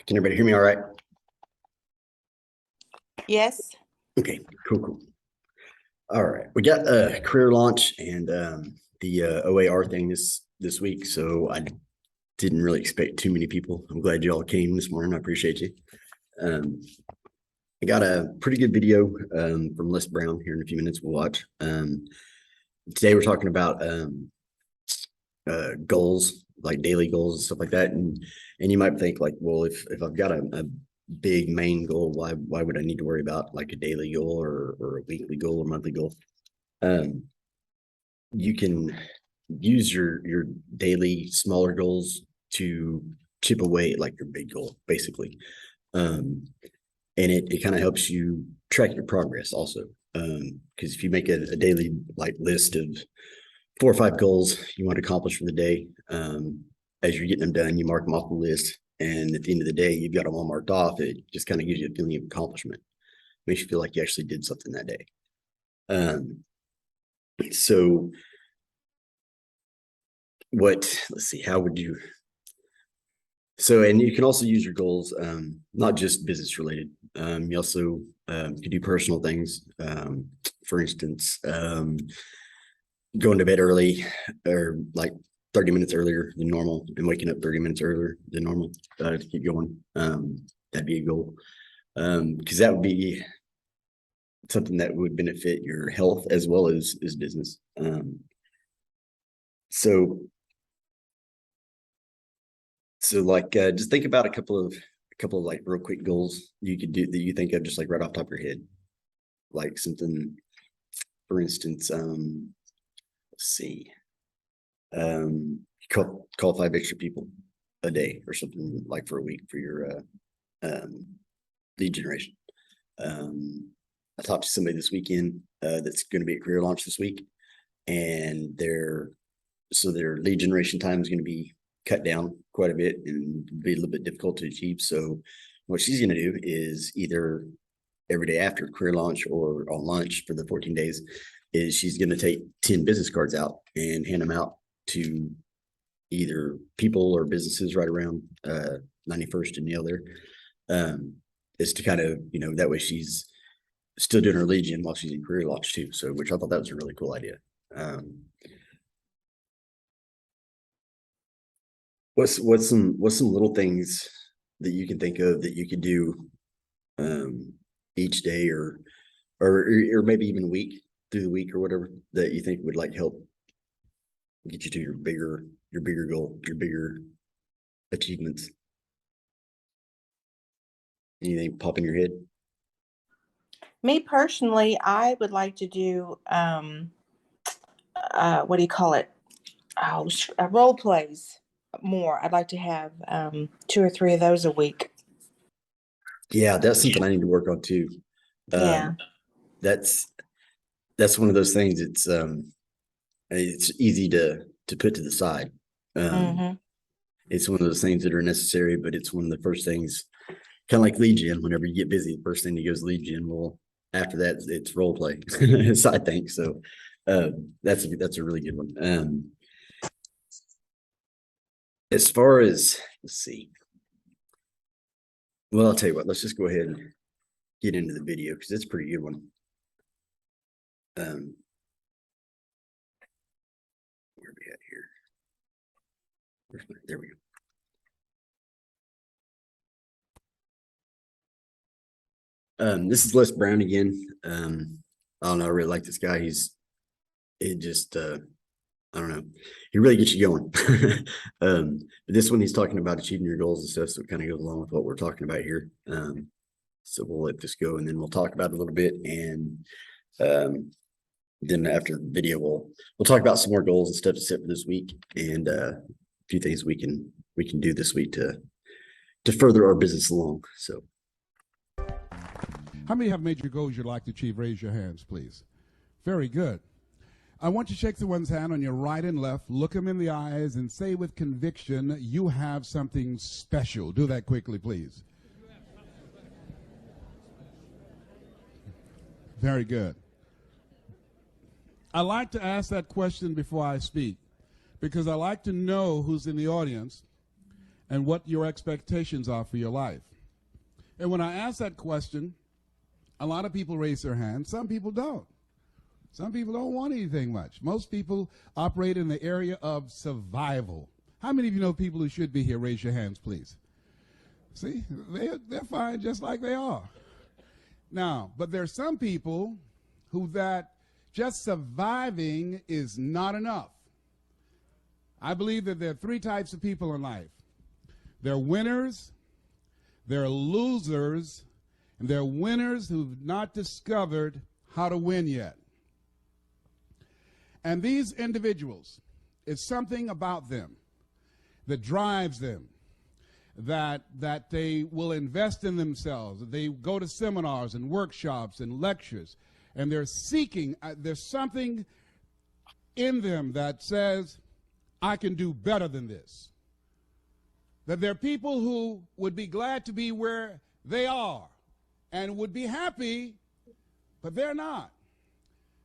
Can everybody hear me all right? Yes. Okay, cool. All right, we got a career launch and the OAR thing this week, so I didn't really expect too many people. I'm glad you all came this morning. I appreciate you. I got a pretty good video from Les Brown here in a few minutes. We'll watch. Today we're talking about goals, like daily goals and stuff like that, and you might think like, well, if I've got a big main goal, why would I need to worry about like a daily goal or a weekly goal or monthly goal? You can use your daily smaller goals to chip away at like your big goal, basically. And it kind of helps you track your progress also. Because if you make a daily like list of 4 or 5 goals you want to accomplish for the day, as you're getting them done, you mark them off the list. And at the end of the day, you've got them all marked off. It just kind of gives you a feeling of accomplishment. Makes you feel like you actually did something that day. So let's see, how would you, and you can also use your goals, not just business related. You also could do personal things. For instance, going to bed early or like 30 minutes earlier than normal and waking up 30 minutes earlier than normal to keep going. That'd be a goal. Because that would be something that would benefit your health as well as business. So like just think about a couple of like real quick goals you could do that you think of just like right off the top of your head. Like something, for instance, let's see, call 5 extra people a day or something, like for a week for your lead generation. I talked to somebody this weekend that's going to be a career launch this week, and their lead generation time is going to be cut down quite a bit and be a little bit difficult to achieve. So what she's going to do is either every day after career launch or on lunch for the 14 days is she's going to take 10 business cards out and hand them out to either people or businesses right around 91st and Yale there. Is to kind of, that way she's still doing her lead gen while she's in career launch too. So, which I thought that was a really cool idea. What's some little things that you can think of that you could do each day or maybe even a week through the week or whatever that you think would like help get you to your bigger goal, your bigger achievements? Anything pop in your head? Me personally, I would like to do what do you call it? Role plays more. I'd like to have 2 or 3 of those a week. Yeah, that's something I need to work on too. Yeah. That's one of those things. It's easy to put to the side. It's one of those things that are necessary, but it's one of the first things, kind of like lead gen. Whenever you get busy, the first thing that goes lead gen. Well, after that, it's role play. So I think so. That's a really good one. As far as, let's see. Well, I'll tell you what. Let's just go ahead and get into the video because it's a pretty good one. Where are we at here? There we go. This is Les Brown again. I don't know. I really like this guy. I don't know. He really gets you going. But this one, he's talking about achieving your goals and stuff. So it kind of goes along with what we're talking about here. So we'll let this go and then we'll talk about it a little bit. And then after the video, we'll talk about some more goals and stuff to set for this week and a few things we can do this week to further our business along. So. How many have major goals you'd like to achieve? Raise your hands, please. Very good. I want you to shake someone's hand on your right and left, look them in the eyes, and say with conviction, you have something special. Do that quickly, please. Very good. I like to ask that question before I speak because I like to know who's in the audience, and what your expectations are for your life. And when I ask that question, a lot of people raise their hands. Some people don't. Some people don't want anything much. Most people operate in the area of survival. How many of you know people who should be here? Raise your hands, please. See, they're fine just like they are. Now, but there are some people who that just surviving is not enough. I believe that there are three types of people in life. There are winners, there are losers, and there are winners who've not discovered how to win yet. And these individuals, it's something about them that drives them, that they will invest in themselves. They go to seminars and workshops and lectures, and they're seeking, there's something in them that says, I can do better than this. That there are people who would be glad to be where they are and would be happy, but they're not.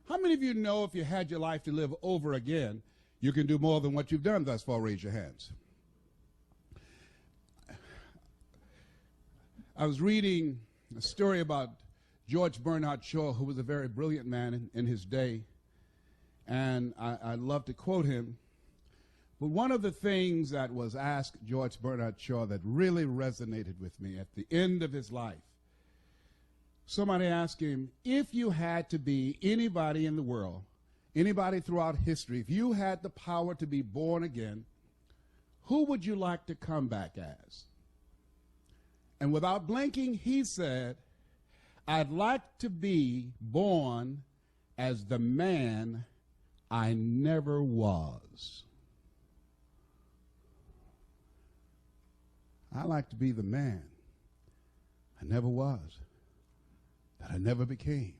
How many of you know if you had your life to live over again, you can do more than what you've done thus far? Raise your hands. I was reading a story about George Bernard Shaw, who was a very brilliant man in his day, and I love to quote him. But one of the things that was asked George Bernard Shaw that really resonated with me at the end of his life, somebody asked him, if you had to be anybody in the world, anybody throughout history, if you had the power to be born again, who would you like to come back as? And without blinking, he said, I'd like to be born as the man I never was. I like to be the man I never was, that I never became.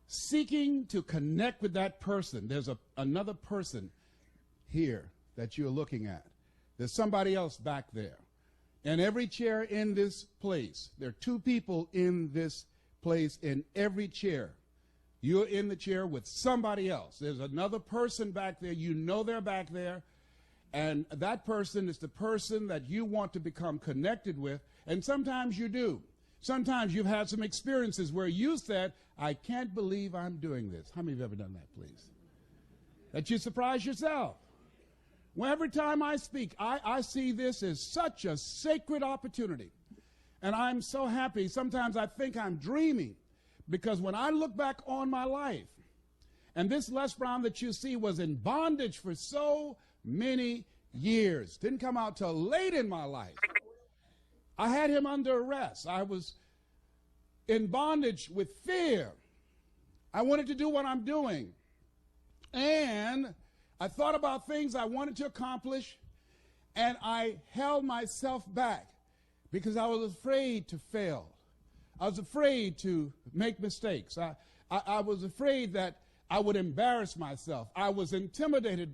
Seeking to connect with that person. There's another person here that you're looking at. There's somebody else back there. And every chair in this place, there are two people in this place in every chair. You're in the chair with somebody else. There's another person back there. You know they're back there. And that person is the person that you want to become connected with. And sometimes you do. Sometimes you've had some experiences where you said, I can't believe I'm doing this. How many of you have ever done that, please? That you surprise yourself. Well, every time I speak, I see this as such a sacred opportunity. And I'm so happy. Sometimes I think I'm dreaming, because when I look back on my life, and this Les Brown that you see was in bondage for so many years, didn't come out till late in my life. I had him under arrest. I was in bondage with fear. I wanted to do what I'm doing. And I thought about things I wanted to accomplish, and I held myself back because I was afraid to fail. I was afraid to make mistakes. I was afraid that I would embarrass myself. I was intimidated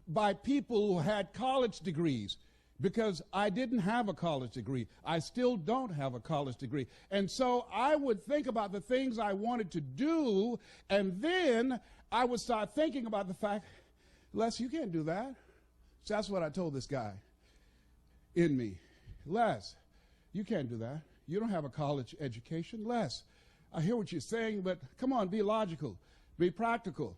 by people who had college degrees because I didn't have a college degree. I still don't have a college degree. And so I would think about the things I wanted to do, and then I would start thinking about the fact, Les, you can't do that. So that's what I told this guy in me. Les, you can't do that. You don't have a college education. Les, I hear what you're saying, but come on, be logical, be practical.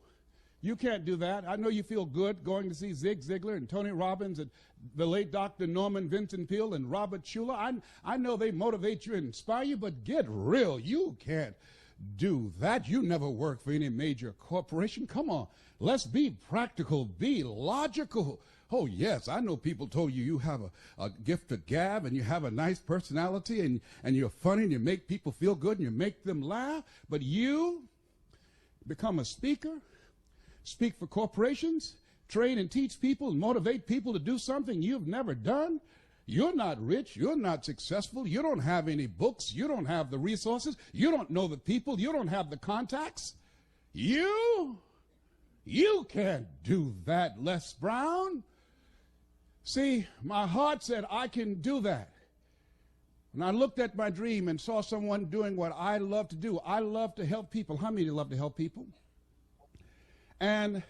You can't do that. I know you feel good going to see Zig Ziglar and Tony Robbins and the late Dr. Norman Vincent Peale and Robert Schuller. I know they motivate you and inspire you, but get real. You can't do that. You never worked for any major corporation. Come on, let's be practical, be logical. Oh, yes, I know people told you you have a gift of gab and you have a nice personality and you're funny and you make people feel good and you make them laugh, but you become a speaker, speak for corporations, train and teach people and motivate people to do something you've never done. You're not rich. You're not successful. You don't have any books. You don't have the resources. You don't know the people. You don't have the contacts. You can't do that, Les Brown. See, my heart said, I can do that. And I looked at my dream and saw someone doing what I love to do. I love to help people. How many love to help people? And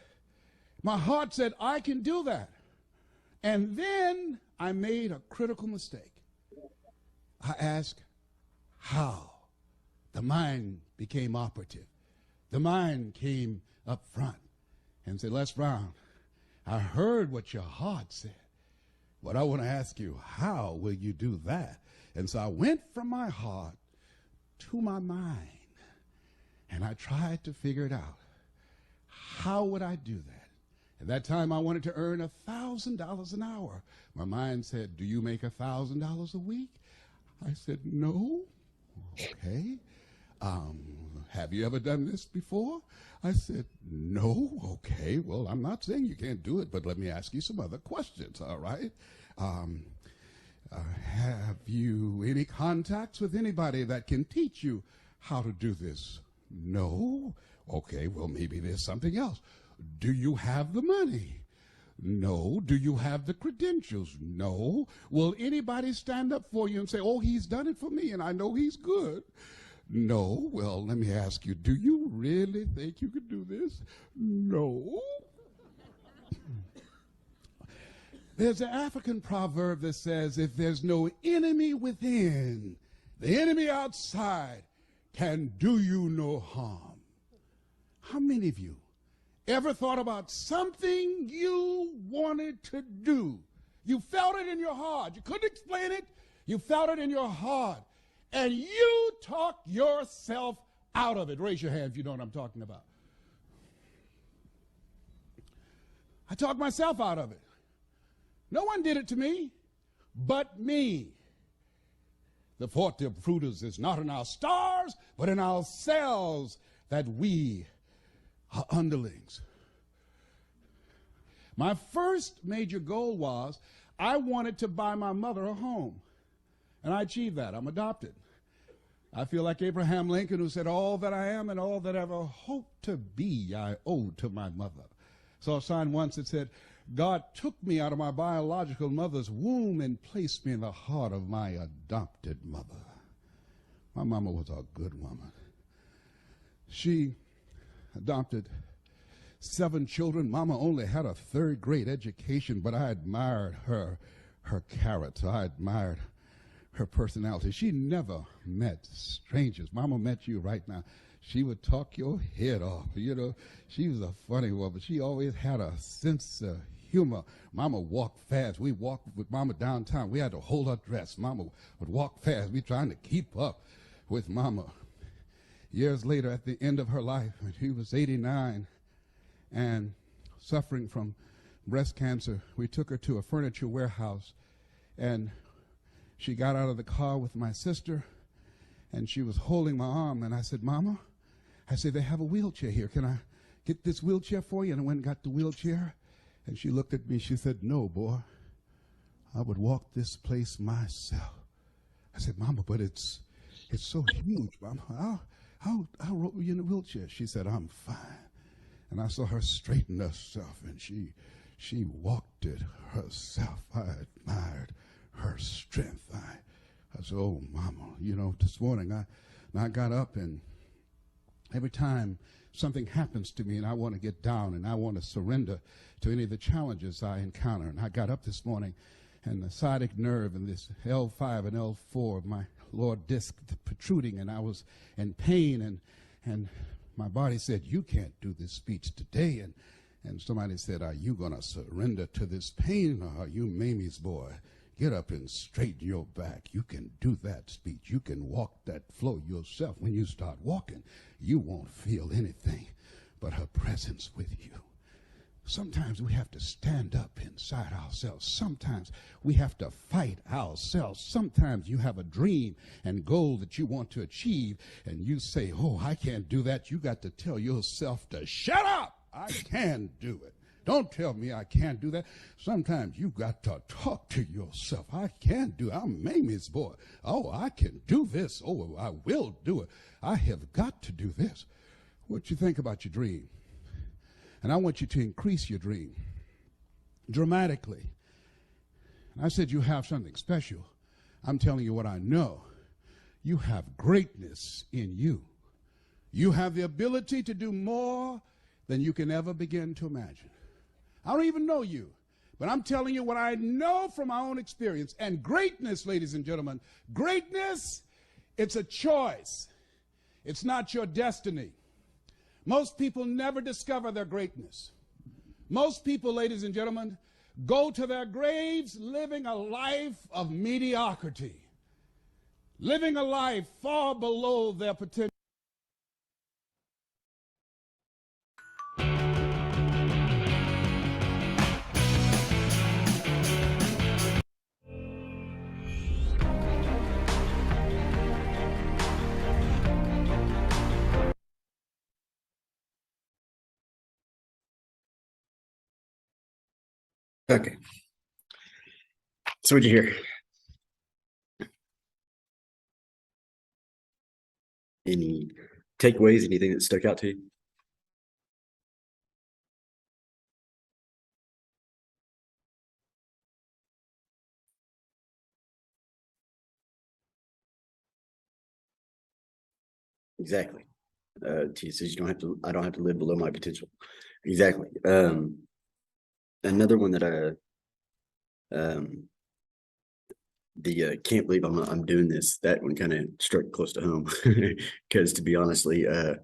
my heart said, I can do that. And then I made a critical mistake. I asked, how? The mind became operative. The mind came up front and said, Les Brown, I heard what your heart said, but I want to ask you, how will you do that? And so I went from my heart to my mind, and I tried to figure it out. How would I do that? At that time, I wanted to earn $1,000 an hour. My mind said, do you make $1,000 a week? I said, no. Okay. Have you ever done this before? I said, no. Okay. Well, I'm not saying you can't do it, but let me ask you some other questions, all right? Have you any contacts with anybody that can teach you how to do this? No. Okay, well, maybe there's something else. Do you have the money? No. Do you have the credentials? No. Will anybody stand up for you and say, oh, he's done it for me and I know he's good? No. Well, let me ask you, do you really think you could do this? No. There's an African proverb that says, if there's no enemy within, the enemy outside can do you no harm. How many of you ever thought about something you wanted to do? You felt it in your heart. You couldn't explain it. You felt it in your heart. And you talked yourself out of it. Raise your hand if you know what I'm talking about. I talked myself out of it. No one did it to me but me. The forte of fruiters is not in our stars, but in ourselves, that we are underlings. My first major goal was I wanted to buy my mother a home. And I achieved that. I'm adopted. I feel like Abraham Lincoln, who said, all that I am and all that I ever hope to be, I owe to my mother. Saw a sign once that said, God took me out of my biological mother's womb and placed me in the heart of my adopted mother. My mama was a good woman. She adopted 7 children. Mama only had a 3rd grade education, but I admired her character. I admired her personality. She never met strangers. Mama met you right now. She would talk your head off. You know, she was a funny woman. She always had a sense of humor. Mama walked fast. We walked with Mama downtown. We had to hold her dress. Mama would walk fast. We trying to keep up with Mama. Years later, at the end of her life, when she was 89 and suffering from breast cancer, we took her to a furniture warehouse, and she got out of the car with my sister, and she was holding my arm, and I said, Mama, I said, they have a wheelchair here. Can I get this wheelchair for you? And I went and got the wheelchair, and she looked at me. She said, no, boy, I would walk this place myself. I said, Mama, but it's so huge, Mama. I'll roll you in a wheelchair. She said, I'm fine. And I saw her straighten herself, and she walked it herself. I admired her strength. I said, oh, Mama, you know, this morning I got up, and every time something happens to me and I want to get down and I want to surrender to any of the challenges I encounter, and I got up this morning, and the sciatic nerve and this L5 and L4 of my lower disc protruding, and I was in pain, and my body said, you can't do this speech today. And somebody said, are you going to surrender to this pain, or are you Mamie's boy? Get up and straighten your back. You can do that speech. You can walk that flow yourself. When you start walking, you won't feel anything but her presence with you. Sometimes we have to stand up inside ourselves. Sometimes we have to fight ourselves. Sometimes you have a dream and goal that you want to achieve, and you say, oh, I can't do that. You got to tell yourself to shut up. I can do it. Don't tell me I can't do that. Sometimes you got to talk to yourself. I can do it. I'm Mamie's boy. Oh, I can do this. Oh, I will do it. I have got to do this. What you think about your dream? And I want you to increase your dream dramatically. And I said you have something special. I'm telling you what I know. You have greatness in you. You have the ability to do more than you can ever begin to imagine. I don't even know you, But I'm telling you what I know from my own experience. And greatness, ladies and gentlemen, greatness, it's a choice. It's not your destiny. Most people never discover their greatness. Most people, ladies and gentlemen, go to their graves living a life of mediocrity, living a life far below their potential. Okay. So what'd you hear? Any takeaways? Anything that stuck out to you? Exactly. She says you don't have to. I don't have to live below my potential. Exactly. Another one that can't believe I'm doing this. That one kind of struck close to home because to be honest, if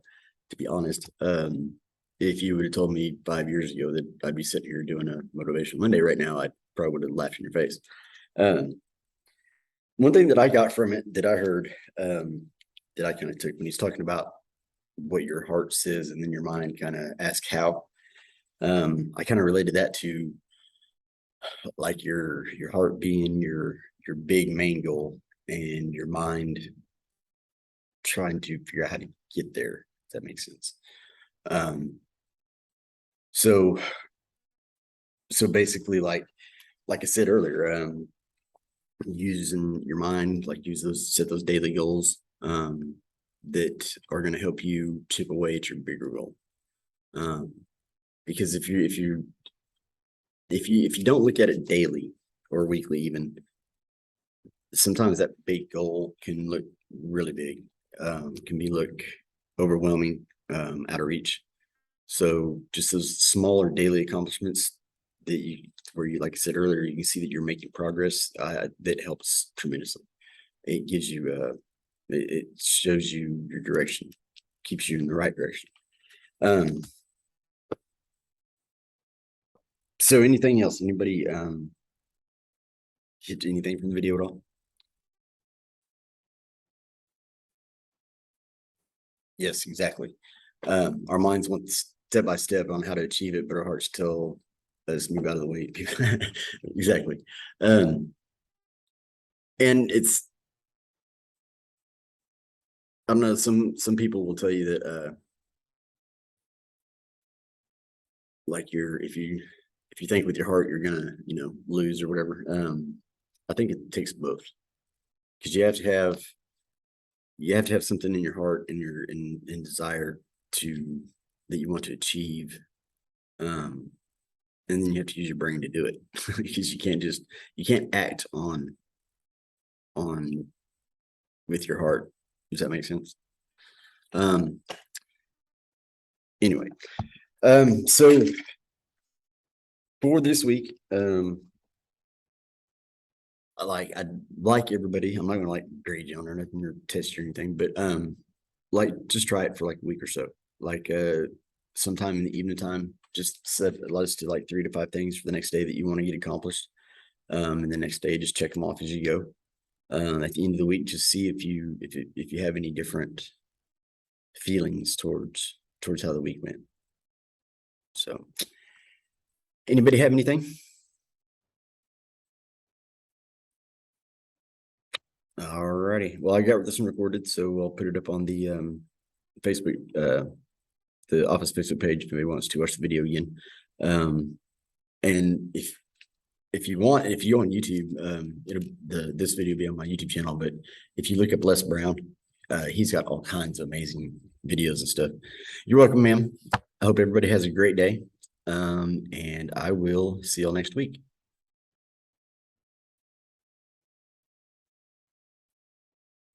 you would have told me 5 years ago that I'd be sitting here doing a Motivational Monday right now, I probably would have laughed in your face. One thing that I got from it that I heard that I kind of took when he's talking about what your heart says and then your mind kind of ask how. I kind of related that to like your heart being your big main goal and your mind trying to figure out how to get there, if that makes sense. So basically like I said earlier, using your mind, like set those daily goals that are going to help you chip away at your bigger goal. Because if you don't look at it daily or weekly even, sometimes that big goal can look really big, can look overwhelming, out of reach. So just those smaller daily accomplishments where you, like I said earlier, you can see that you're making progress, that helps tremendously. It gives you, it shows you your direction, keeps you in the right direction. So anything else? Anybody hit anything from the video at all? Yes, exactly. Our minds want step by step on how to achieve it, but our hearts tell us move out of the way. Exactly. And it's, I don't know, some people will tell you that like if you think with your heart you're gonna lose or whatever. I think it takes both, because you have to have something in your heart and your in desire that you want to achieve, and then you have to use your brain to do it because you can't act on with your heart. Does that make sense? Anyway, so for this week, I'd like everybody, I'm not gonna like grade you on or nothing or test you or anything, but like just try it for like a week or so. Like sometime in the evening time, just set us to like 3 to 5 things for the next day that you want to get accomplished. And the next day just check them off as you go. At the end of the week, just see if you have any different feelings towards how the week went. So anybody have anything? Alrighty. Well, I got this one recorded, so I'll put it up on the Facebook, the office Facebook page if anybody wants to watch the video again. And if you want, if you go on YouTube, this video will be on my YouTube channel. But if you look up Les Brown, he's got all kinds of amazing videos and stuff. You're welcome, ma'am. I hope everybody has a great day. And I will see y'all next week.